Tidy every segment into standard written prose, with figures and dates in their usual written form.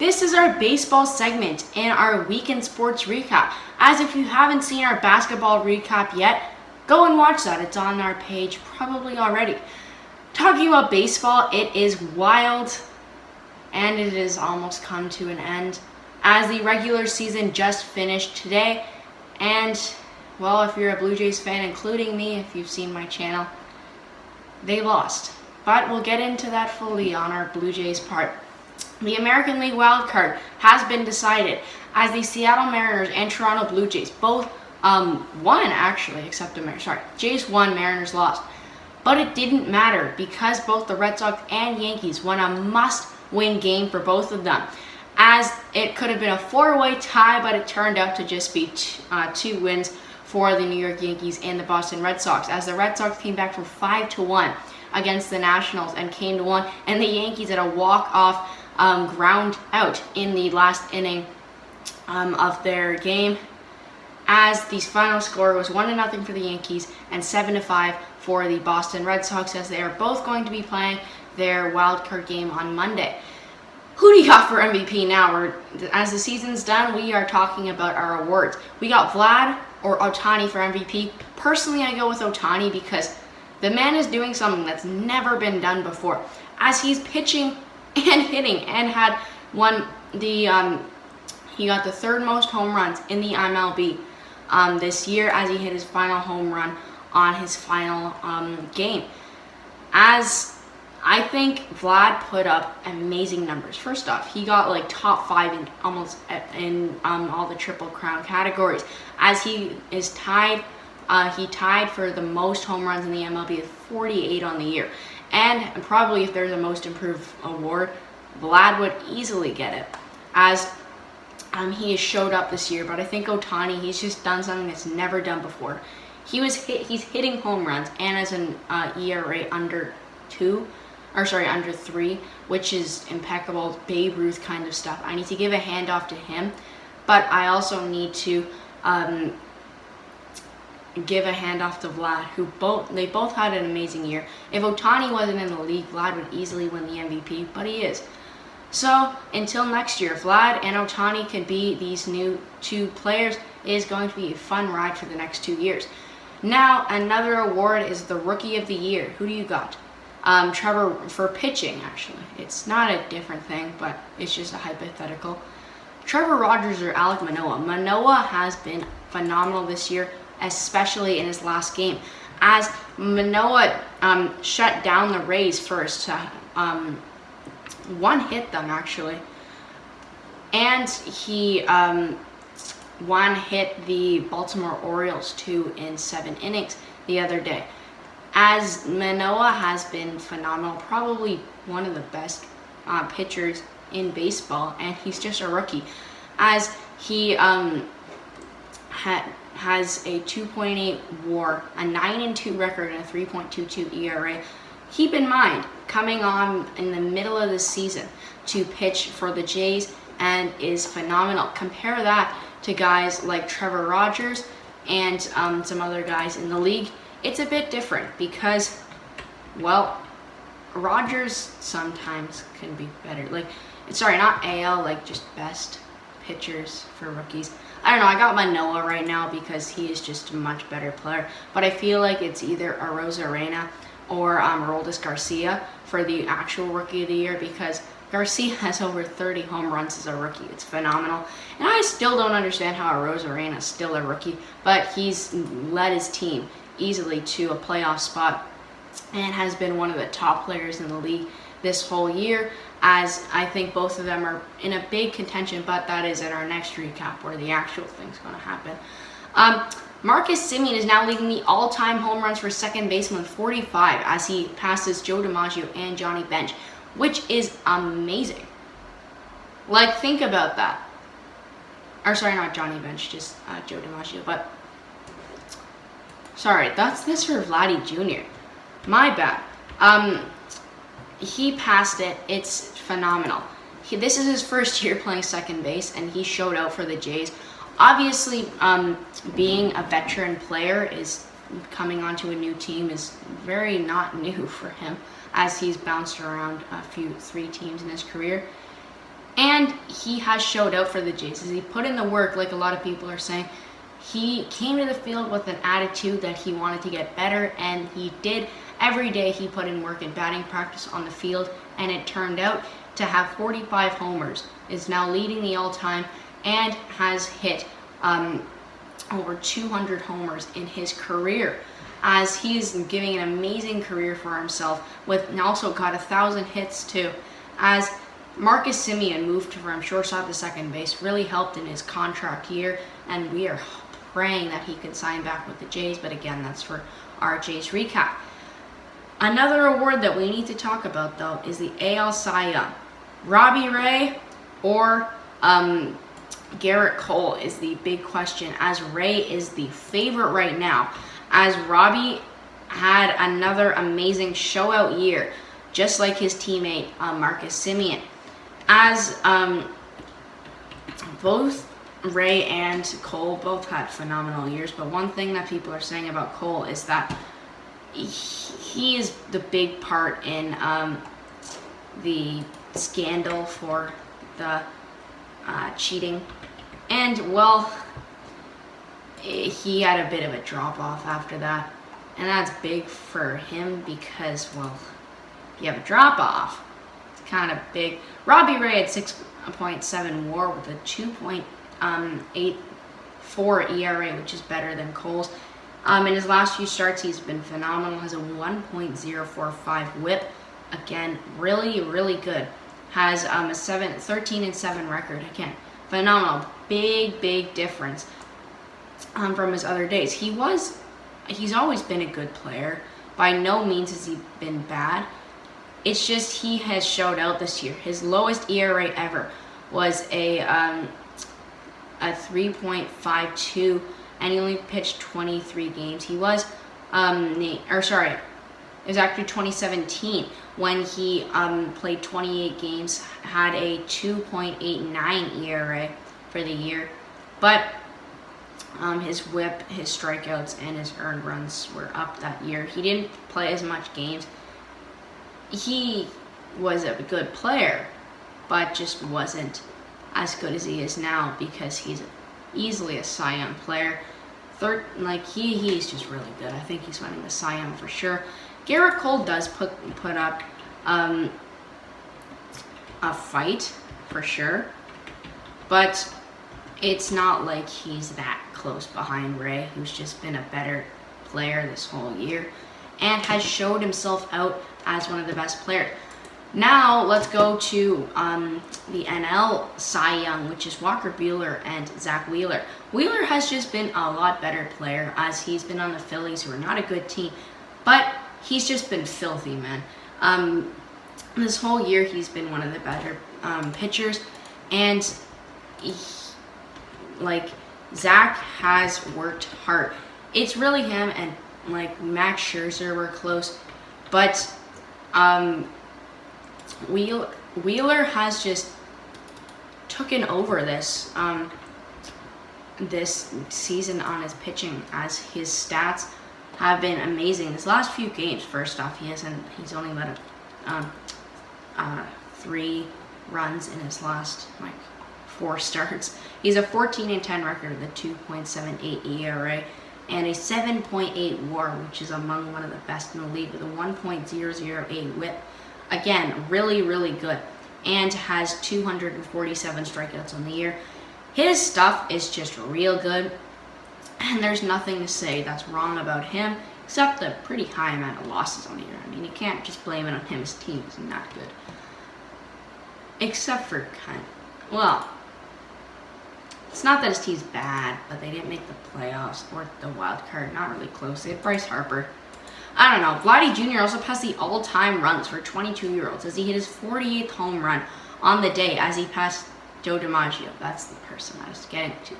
This is our baseball segment and our weekend sports recap. As if you haven't seen our basketball recap yet, go and watch that. It's on our page probably already. Talking about baseball, it is wild and it has almost come to an end as the regular season just finished today. And, well, if you're a Blue Jays fan, including me, if you've seen my channel, they lost. But we'll get into that fully on our Blue Jays part. The American League wild card has been decided as the Seattle Mariners and Toronto Blue Jays both won, actually, except the Mariners. Sorry, Jays won, Mariners lost. But it didn't matter because both the Red Sox and Yankees won a must-win game for both of them, as it could have been a four-way tie, but it turned out to just be two wins for the New York Yankees and the Boston Red Sox, as the Red Sox came back from 5-1 against the Nationals and came to 1, and the Yankees had a walk-off ground out in the last inning of their game, as the final score was 1-0 for the Yankees and 7-5 for the Boston Red Sox, as they are both going to be playing their wild card game on Monday. Who do you got for MVP now? As the season's done, we are talking about our awards. We got Vlad or Ohtani for MVP. Personally, I go with Ohtani because the man is doing something that's never been done before, as he's pitching and hitting, and had he got the third most home runs in the MLB this year, as he hit his final home run on his final game. As I think Vlad put up amazing numbers. First off, he got like top 5 in almost in all the Triple Crown categories, as he is tied. He tied for the most home runs in the MLB with 48 on the year. And probably if there's a most improved award, Vlad would easily get it, as he has showed up this year. But I think Ohtani, he's just done something that's never done before. He's hitting home runs and has an ERA under 3, which is impeccable, Babe Ruth kind of stuff. I need to give a handoff to him, but I also need to give a handoff to Vlad, who both had an amazing year. If Ohtani wasn't in the league, Vlad would easily win the MVP, but he is. So until next year, Vlad and Ohtani can be these new two players. It is going to be a fun ride for the next 2 years. Now, another award is the Rookie of the Year. Who do you got? Trevor, for pitching, actually. It's not a different thing, but it's just a hypothetical. Trevor Rogers or Alek Manoah. Manoah has been phenomenal this year, especially in his last game, as Manoah shut down the Rays first to one-hit them, actually, and he one-hit the Baltimore Orioles 2 in 7 innings the other day. As Manoah has been phenomenal, probably one of the best pitchers in baseball, and he's just a rookie, as he has a 2.8 WAR, a 9-2 record, and a 3.22 ERA. Keep in mind, coming on in the middle of the season to pitch for the Jays, and is phenomenal. Compare that to guys like Trevor Rogers and some other guys in the league. It's a bit different because, well, Rogers sometimes can be better. Not AL, like just best pitchers for rookies. I don't know, I got Manoah right now because he is just a much better player. But I feel like it's either Arozarena or Aroldis Garcia for the actual Rookie of the Year, because Garcia has over 30 home runs as a rookie. It's phenomenal. And I still don't understand how Arozarena is still a rookie, but he's led his team easily to a playoff spot and has been one of the top players in the league this whole year, as I think both of them are in a big contention, but that is in our next recap where the actual thing's going to happen. Marcus Simeone is now leading the all-time home runs for second baseman with 45, as he passes Joe Dimaggio and Johnny Bench, which is amazing. Like, think about that. Or sorry, not Johnny Bench, just Joe Dimaggio. But sorry, that's for Vladdy Jr. My bad. He passed it. It's phenomenal. This is his first year playing second base, and he showed out for the Jays. Obviously, being a veteran player is coming onto a new team is very not new for him, as he's bounced around 3 teams in his career. And And he has showed out for the Jays. As he put in the work, like a lot of people are saying. He came to the field with an attitude that he wanted to get better, and he did. Every day he put in work in batting practice on the field, and it turned out to have 45 homers, is now leading the all-time, and has hit over 200 homers in his career, as he's giving an amazing career for himself, and also got 1,000 hits too, as Marcus Simeone moved from shortstop to second base, really helped in his contract year, and we are praying that he could sign back with the Jays, but again, that's for our Jays recap. Another award that we need to talk about, though, is the AL Cy Young. Robbie Ray or Garrett Cole is the big question, as Ray is the favorite right now, as Robbie had another amazing show-out year, just like his teammate Marcus Simeone. As both Ray and Cole both had phenomenal years, but one thing that people are saying about Cole is that he is the big part in the scandal for the cheating, and well, he had a bit of a drop off after that, and that's big for him because, well, if you have a drop off, it's kind of big. Robbie Ray had 6.7 WAR with a 2.84 ERA, which is better than Cole's. In his last few starts, he's been phenomenal. Has a 1.045 WHIP. Again, really, really good. Has a 13-7 record. Again, phenomenal. Big difference from his other days. He's always been a good player. By no means has he been bad. It's just he has showed out this year. His lowest ERA ever was a 3.52, and he only pitched 23 games. He was, it was actually 2017 when he played 28 games, had a 2.89 ERA for the year, but his WHIP, his strikeouts, and his earned runs were up that year. He didn't play as much games. He was a good player, but just wasn't as good as he is now because he's easily a Cy Young player. He's just really good. I think he's winning the Cy Young for sure. Garrett Cole does put up a fight for sure, but it's not like he's that close behind Ray, who's just been a better player this whole year and has showed himself out as one of the best players. Now let's go to the NL Cy Young, which is Walker Buehler and Zach Wheeler. Wheeler has just been a lot better player, as he's been on the Phillies, who are not a good team, but he's just been filthy, man. This whole year he's been one of the better pitchers, and Zach has worked hard. It's really him and Max Scherzer were close, but Wheeler has just taken over this this season on his pitching, as his stats have been amazing. His last few games, first off, he's only let up 3 runs in his last 4 starts. He's a 14-10 record with a 2.78 ERA and a 7.8 WAR, which is among one of the best in the league, with a 1.008 WHIP. Again, really, really good, and has 247 strikeouts on the year. His stuff is just real good, and there's nothing to say that's wrong about him, except the pretty high amount of losses on the year. I mean, you can't just blame it on him. His team is not good. Except for it's not that his team's bad, but they didn't make the playoffs or the wild card. Not really close. They had Bryce Harper. I don't know. Vladdy Jr. also passed the all-time runs for 22-year-olds, as he hit his 48th home run on the day, as he passed Joe Dimaggio. That's the person I was getting to.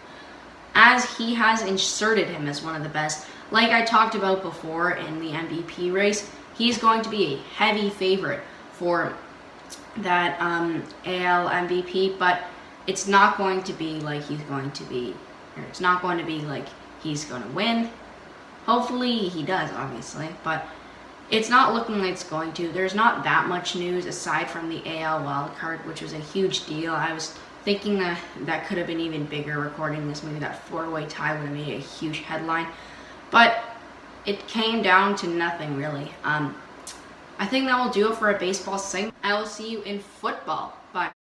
As he has inserted him as one of the best. Like I talked about before in the MVP race, he's going to be a heavy favorite for that AL MVP, but it's not going to be like he's going to be, or it's not going to be like he's going to win. Hopefully he does, obviously, but it's not looking like it's going to. There's not that much news aside from the AL wildcard, which was a huge deal. I was thinking that could have been even bigger recording this. Maybe that 4-way tie would have made a huge headline. But it came down to nothing, really. I think that will do it for a baseball segment. I will see you in football. Bye.